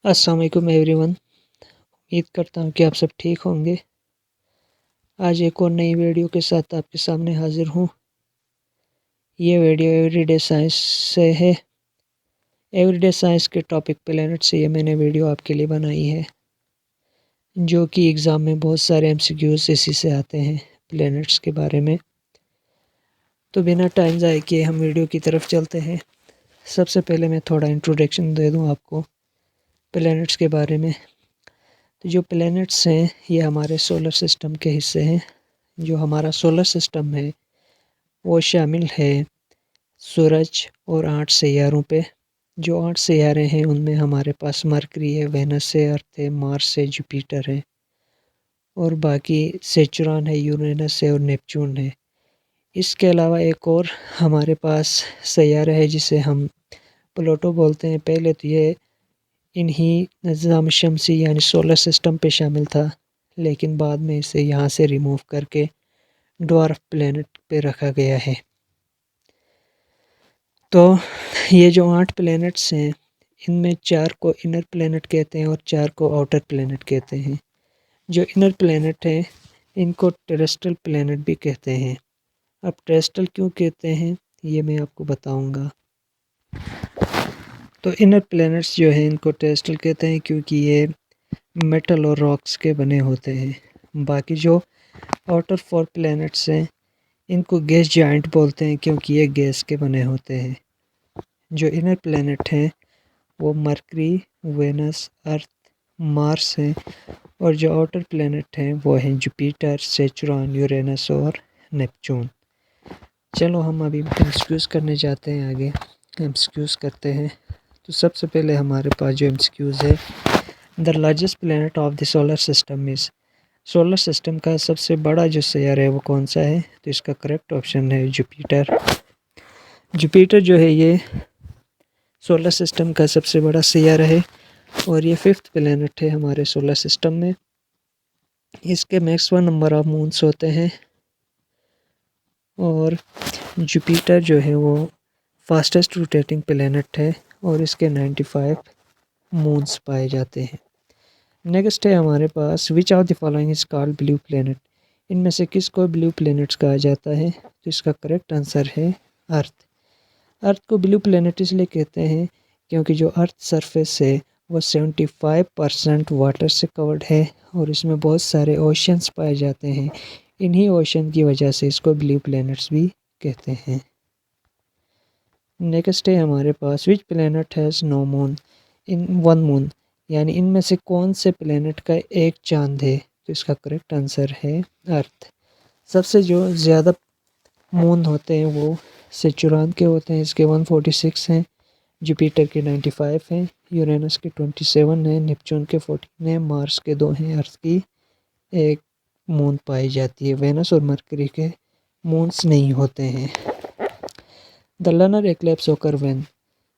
अस्सलाम वालेकुम एवरीवन। उम्मीद करता हूँ कि आप सब ठीक होंगे। आज एक और नई वीडियो के साथ आपके सामने हाजिर हूँ। ये वीडियो एवरीडे साइंस से है। एवरीडे साइंस के टॉपिक प्लैनेट से ये मैंने वीडियो आपके लिए बनाई है, जो कि एग्ज़ाम में बहुत सारे एमसीक्यूज़ इसी से आते हैं प्लैनेट्स के बारे में। तो बिना टाइम ज़ाय किए हम वीडियो की तरफ चलते हैं। सबसे पहले मैं थोड़ा इंट्रोडक्शन दे दूँ आपको प्लैनेट्स के बारे में। तो जो प्लैनेट्स हैं ये हमारे सोलर सिस्टम के हिस्से हैं। जो हमारा सोलर सिस्टम है वो शामिल है सूरज और 8 सैयारों पे। जो 8 सैयारे हैं उनमें हमारे पास मरकरी है, वेनस है, अर्थ है, मार्स है, जुपिटर है और बाकी सेचुरान है, यूरेनस है और नेपच्यून है। इसके अलावा एक और हमारे पास सैयारा है जिसे हम प्लूटो बोलते हैं। पहले तो ये इन्हीं निज़ाम शमसी यानी सोलर सिस्टम पे शामिल था, लेकिन बाद में इसे यहाँ से रिमूव करके ड्वार्फ प्लैनेट पे रखा गया है। तो ये जो 8 प्लैनेट्स हैं इनमें 4 को इनर प्लैनेट कहते हैं और 4 को आउटर प्लैनेट कहते हैं। जो इनर प्लैनेट हैं इनको टेरेस्ट्रियल प्लैनेट भी कहते हैं। अब टेरेस्ट्रियल क्यों कहते हैं ये मैं आपको बताऊंगा। तो इनर प्लैनेट्स जो हैं इनको टेरेस्ट्रियल कहते हैं क्योंकि ये मेटल और रॉक्स के बने होते हैं। बाकी जो आउटर 4 प्लैनेट्स हैं इनको गैस जाइंट बोलते हैं क्योंकि ये गैस के बने होते हैं। जो इनर प्लैनेट हैं वो मरकरी, वेनस, अर्थ, मार्स हैं और जो आउटर प्लैनेट हैं वो हैं जुपिटर, सेचुरान, यूरेनस और नेपच्यून। चलो हम अभी एमसीक्यूज़ करने जाते हैं। आगे एमसीक्यूज़ करते हैं। तो सबसे पहले हमारे पास जो एमसीक्यूज़ है, the largest planet of the solar system is. Solar system का सबसे बड़ा जो सैयारा है वो कौन सा है? तो इसका करेक्ट ऑप्शन है जुपिटर। जुपिटर जो है ये सोलर सिस्टम का सबसे बड़ा सैयारा है और ये 5th प्लैनेट है हमारे सोलर सिस्टम में। इसके मैक्सिमम नंबर ऑफ मून्स होते हैं और जुपिटर जो है वो फास्टेस्ट रोटेटिंग प्लैनेट है और इसके 95 मून्स पाए जाते हैं। नेक्स्ट है हमारे पास which of the following is called blue planet. इनमें से किसको ब्लू प्लैनेट्स कहा जाता है? तो इसका करेक्ट आंसर है अर्थ। अर्थ को ब्लू प्लैनेट इसलिए कहते हैं क्योंकि जो अर्थ सरफेस है वो 75% वाटर से कवर्ड है और इसमें बहुत सारे ओशंस पाए जाते हैं। इन्हीं ओशन की वजह से इसको ब्लू प्लैनेट्स भी कहते हैं। नेक्स्ट है हमारे पास which planet has no moon in one moon, यानी इनमें से कौन से प्लैनेट का एक चांद है? तो इसका करेक्ट आंसर है अर्थ। सबसे जो ज़्यादा मून होते हैं वो सेचुरान के होते हैं, इसके 146 हैं, जुपिटर के 95 हैं, यूरेनस के 27 हैं, नेपच्यून के 14 हैं, मार्स के 2 हैं, अर्थ की 1 मून पाई जाती है। वेनस और मरकरी के मून्स नहीं होते हैं। द लनर एक्लिप्स ओकर व्हेन,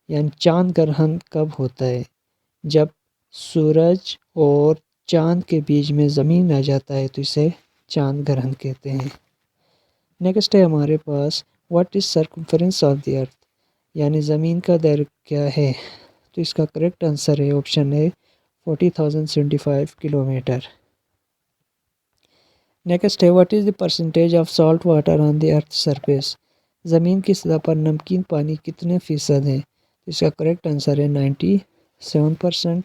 यानी चांद ग्रहण कब होता है? जब सूरज और चांद के बीच में ज़मीन आ जाता है तो इसे चांद ग्रहण कहते हैं। नेक्स्ट है हमारे पास what is circumference of the earth, यानी ज़मीन का दायरा क्या है? तो इसका करेक्ट आंसर है ऑप्शन है 40,075 किलोमीटर। नेक्स्ट है what is the percentage of salt water on the earth surface. ज़मीन की सतह पर नमकीन पानी कितने फ़ीसद है? तो इसका करेक्ट आंसर है 97%।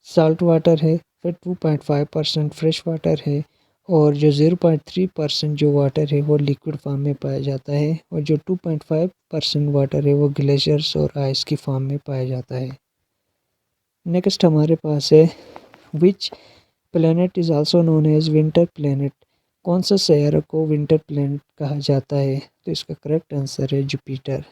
सॉल्ट वाटर है, फिर 2.5% फ्रेश वाटर है और जो 0.3% जो वाटर है वो लिक्विड फॉर्म में पाया जाता है और जो 2.5% वाटर है वो ग्लेशियर्स और आइस की फॉर्म में पाया जाता है। नेक्स्ट हमारे पास है which planet is also known as winter planet. कौन सा सैयारा को विंटर प्लैनेट कहा जाता है? तो इसका करेक्ट आंसर है Jupiter.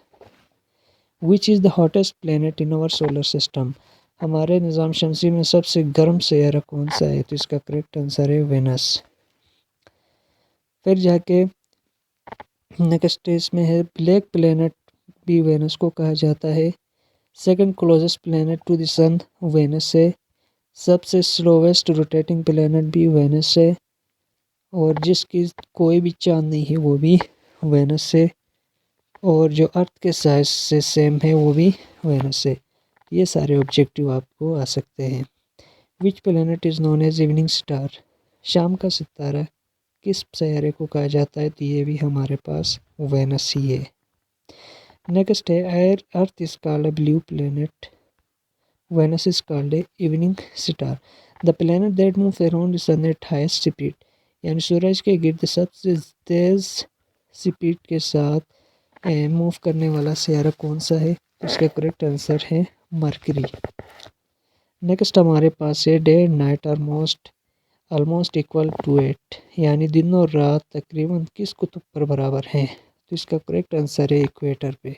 Which is the hottest planet in our solar system. हमारे निज़ाम शमसी में सबसे गर्म सैयारा कौन सा है? तो इसका करेक्ट आंसर है वेनस। फिर जाके नेक्स्ट इसमें है ब्लैक प्लैनेट भी वेनस को कहा जाता है। Second closest planet to the sun Venus है। सबसे स्लोवेस्ट रोटेटिंग प्लैनेट भी वेनस है और जिसकी कोई भी चांद नहीं है वो भी वेनस है और जो अर्थ के साइज से सेम है वो भी वेनस है। ये सारे ऑब्जेक्टिव आपको आ सकते हैं। Which planet is known as evening star, शाम का सितारा किस सैयारे को कहा जाता है, तो ये भी हमारे पास वेनस ही है। नेक्स्ट है earth is called a blue planet, Venus is called a evening star. The planet that moves around the sun at highest speed, यानी सूरज के गिर्द सबसे तेज स्पीड के साथ मूव करने वाला सैयारा कौन सा है, इसका करेक्ट आंसर है मरकरी। नेक्स्ट हमारे पास है day and night are almost equal to it, यानी दिन और रात तकरीबन किस कुतुब पर बराबर हैं, तो इसका करेक्ट आंसर है इक्वेटर पे।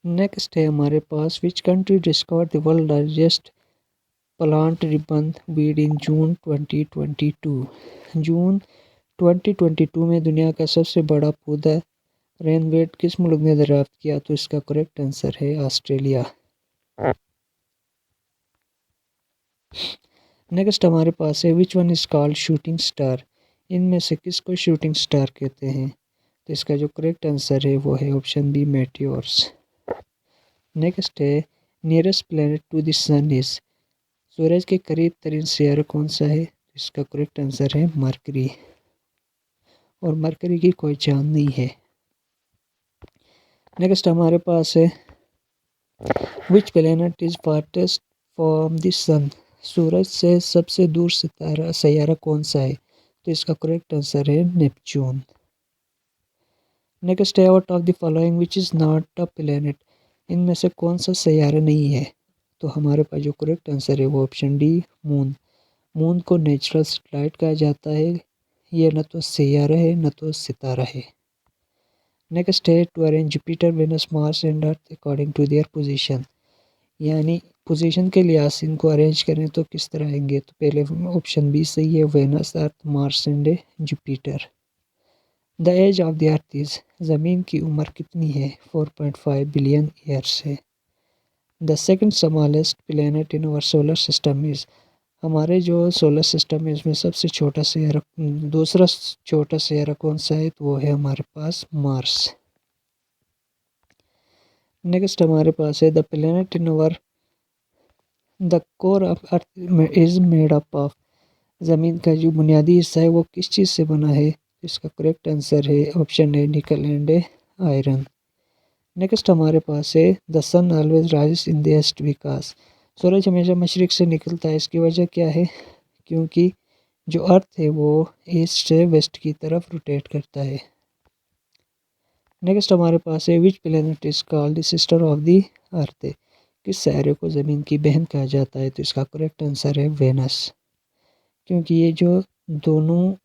नेक्स्ट है हमारे पास which country discover the world largest plant ribbon weed in June 2022, जून 2022 में दुनिया का सबसे बड़ा पौधा रेनवेट किस मुल्क ने दरियाफ्त किया, तो इसका करेक्ट आंसर है ऑस्ट्रेलिया। नेक्स्ट हमारे पास है which one is called shooting star, इनमें से किसको शूटिंग स्टार कहते हैं, तो इसका जो करेक्ट आंसर है वो है ऑप्शन बी मेटियोर्स। नेक्स्ट है nearest planet to the sun is, सूरज के करीब तरीन सैयारा कौन सा है, इसका करेक्ट आंसर है मरकरी, और मरकरी की कोई चांद नहीं है। नेक्स्ट हमारे पास है which planet is farthest from the sun, सूरज से सबसे दूर सैयारा कौन सा है, तो इसका करेक्ट आंसर है नेपच्यून। नेक्स्ट है out of the following which is not a planet, इनमें से कौन सा सैयारा नहीं है, तो हमारे पास जो करेक्ट आंसर है वो ऑप्शन डी मून। मून को नेचुरल सैटेलाइट कहा जाता है, ये न तो सैयारा है न तो सितारा है। नेक्स्ट है to arrange Jupiter Venus Mars and earth according to their position, यानी पोजीशन के लिहाज से इनको अरेंज करें तो किस तरह आएंगे, तो पहले ऑप्शन बी सही है, Venus earth Mars and Jupiter. The age of the earth is, ज़मीन की उम्र कितनी है, 4.5 बिलियन ईयर्स है। The second smallest planet in our solar system is, हमारे जो सोलर सिस्टम है इसमें सबसे छोटा सैयारा, दूसरा छोटा सैयारा कौन सा है, तो वो है हमारे पास मार्स। नेक्स्ट हमारे पास है the planet in our the core of earth is made up of, ज़मीन का जो बुनियादी हिस्सा है वो किस चीज़ से बना है, इसका करेक्ट आंसर है ऑप्शन है निकल एंड आयरन। नेक्स्ट हमारे पास है the sun always rise in the east because, सूरज हमेशा मशरिक से निकलता है, इसकी वजह क्या है, क्योंकि जो अर्थ है वो ईस्ट से वेस्ट की तरफ रोटेट करता है। नेक्स्ट हमारे पास है which planet is called the sister of the अर्थ, किस सैयारे को ज़मीन की बहन कहा जाता है, तो इसका करेक्ट आंसर है वेनस, क्योंकि ये जो दोनों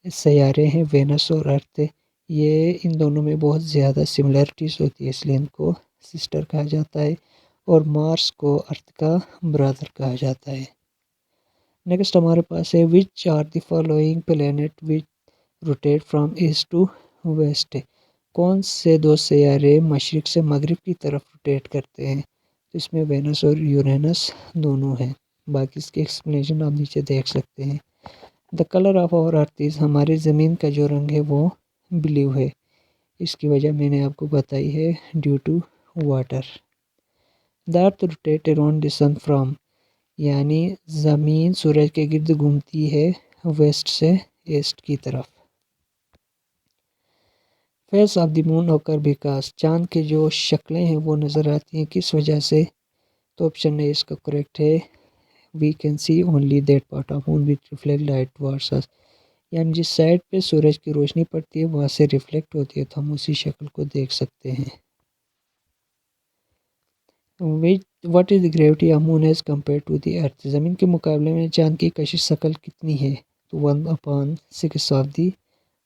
सैयारे हैं वेनस और अर्थ, ये इन दोनों में बहुत ज़्यादा सिमिलरिटीज़ होती है, इसलिए इनको सिस्टर कहा जाता है, और मार्स को अर्थ का ब्रदर कहा जाता है। नेक्स्ट हमारे पास है which are the following planet which rotate from east to west, कौन से दो सैयारे मशरिक से मगरिब की तरफ रोटेट करते हैं, तो इसमें वेनस और यूरेनस दोनों हैं। बाकी इसकी एक्सप्लेनेशन आप नीचे देख सकते हैं। The colour of our earth is, हमारी ज़मीन का जो रंग है वो ब्लू है, इसकी वजह मैंने आपको बताई है due to water. The earth rotate around the sun from, यानी ज़मीन सूरज के गिर्द घूमती है वेस्ट से ईस्ट की तरफ। फेस ऑफ द मून ओकर बिकॉज, चाँद के जो शक्लें हैं वो नज़र आती हैं किस वजह से, तो ऑप्शन ए इसका करेक्ट है, we can see only that part of moon which reflect light towards us, यानी जिस साइड पे सूरज की रोशनी पड़ती है वहाँ से रिफ्लेक्ट होती है, तो हम उसी शक्ल को देख सकते हैं। Which what is the gravity of moon as compare to the earth, ज़मीन के मुकाबले में चाँद की कशिश शक्ल कितनी है, तो 1/6 ऑफ द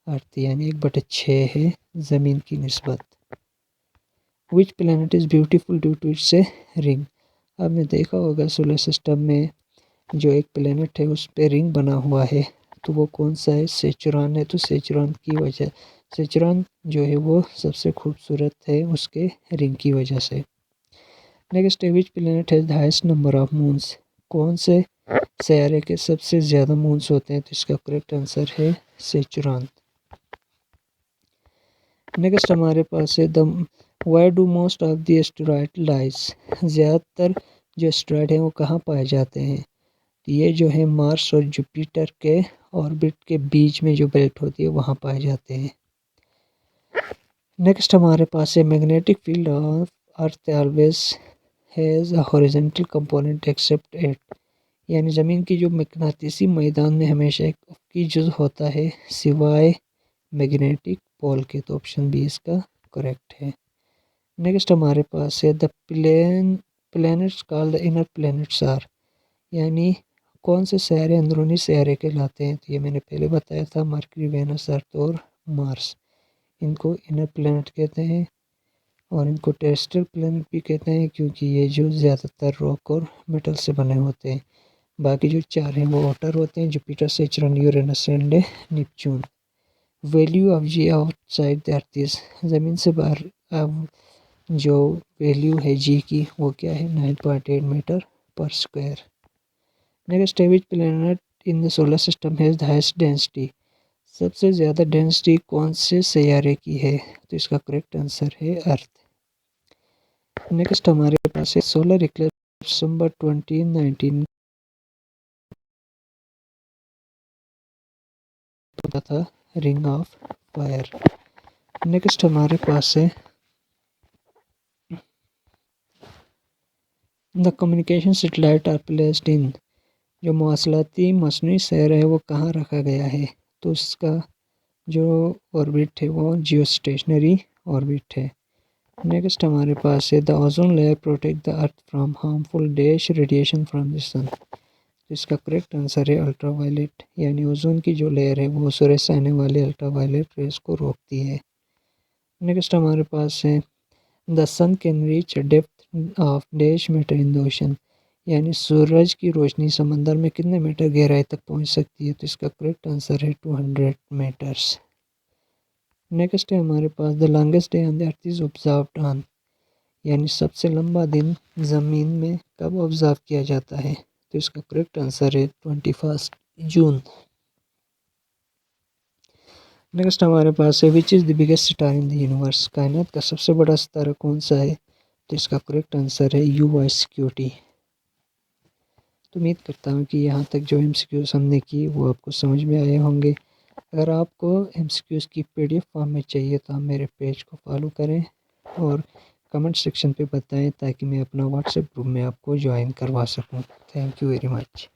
अर्थ, यानी 1/6 है ज़मीन की निस्बत। Which planet is beautiful due to its ring, आपने देखा होगा सोलर सिस्टम में जो एक प्लैनेट है उस पर रिंग बना हुआ है, तो वो कौन सा है, सेचुरान है, तो सेचुरान की वजह, सेचुरान जो है वो सबसे खूबसूरत है उसके रिंग की वजह से। नेक्स्ट है which planet has the highest number of moons, कौन से सैयारे के सबसे ज़्यादा मून्स होते हैं, तो इसका करेक्ट आंसर है सेचुरान। नेक्स्ट हमारे पास है the why do most of the asteroid lies, ज़्यादातर जो एस्टेरॉयड हैं वो कहाँ पाए जाते हैं? तो ये जो है मार्स और जुपिटर के ऑर्बिट के बीच में जो बेल्ट होती है वहाँ पाए जाते हैं। नेक्स्ट हमारे पास है magnetic field of earth always has a horizontal component except it, यानी ज़मीन की जो मकनातीसी मैदान में हमेशा एक की जुज़ होता है सिवाय मैग्नेटिक पोल के। तो ऑप्शन बी इसका करेक्ट है। नेक्स्ट हमारे पास है the planets called the inner planets are, यानी कौन से सैयारे अंदरूनी सैयारे कहलाते हैं? तो ये मैंने पहले बताया था, मरकरी, वेनस, अर्थ और मार्स, इनको इनर प्लैनेट कहते हैं। और इनको टेरेस्ट्रियल प्लैनेट भी कहते हैं क्योंकि ये जो ज़्यादातर रॉक और मेटल से बने होते हैं। बाकी जो चार हैं वो वाटर होते हैं, Jupiter, Saturn, Uranus and Neptune. Value of G outside the earth is, ज़मीन से बाहर अब जो वैल्यू है जी की वो क्या है? 9.8 मीटर पर स्क्वायर। नेक्स्ट है which planet in the solar system has the highest density, सबसे ज़्यादा डेंसिटी कौन से सैयारे की है? तो इसका करेक्ट आंसर है अर्थ। नेक्स्ट हमारे पास है सोलर इक्लिप्स दिसंबर 2019 था रिंग ऑफ फायर। नेक्स्ट हमारे पास है the communication satellite are placed in, जो मवासलाती मसनूई शहर है वो कहाँ रखा गया है? तो उसका जो ऑर्बिट है वो जियो स्टेशनरी ऑर्बिट है। नेक्स्ट हमारे पास है the ozone layer protect the earth from harmful dash radiation from the sun, इसका करेक्ट आंसर है अल्ट्रावायलेट, यानी ओजोन की जो लेयर है वो सूर्य से आने वाले अल्ट्रावायलेट रेस को रोकती है। नेक्स्ट हमारे पास है the sun can reach depth of dash metre in the ocean, यानी सूरज की रोशनी समंदर में कितने मीटर गहराई तक पहुंच सकती है? तो इसका करेक्ट आंसर है 200 मीटर्स। नेक्स्ट है हमारे पास the longest day on the earth is observed on, यानी सबसे लंबा दिन ज़मीन में कब ऑब्जर्व किया जाता है? तो इसका करेक्ट आंसर है 21 जून। नेक्स्ट हमारे पास है विच is the biggest star in the universe, कायनात का सबसे बड़ा सितारा कौन सा है? तो इसका करेक्ट आंसर है USQT। तो उम्मीद करता हूँ कि यहाँ तक जो MCQs हमने की वो आपको समझ में आए होंगे। अगर आपको MCQs की PDF फॉर्म में चाहिए तो आप मेरे पेज को फॉलो करें और कमेंट सेक्शन पे बताएं ताकि मैं अपना व्हाट्सएप ग्रुप में आपको ज्वाइन करवा सकूं। Thank you very much.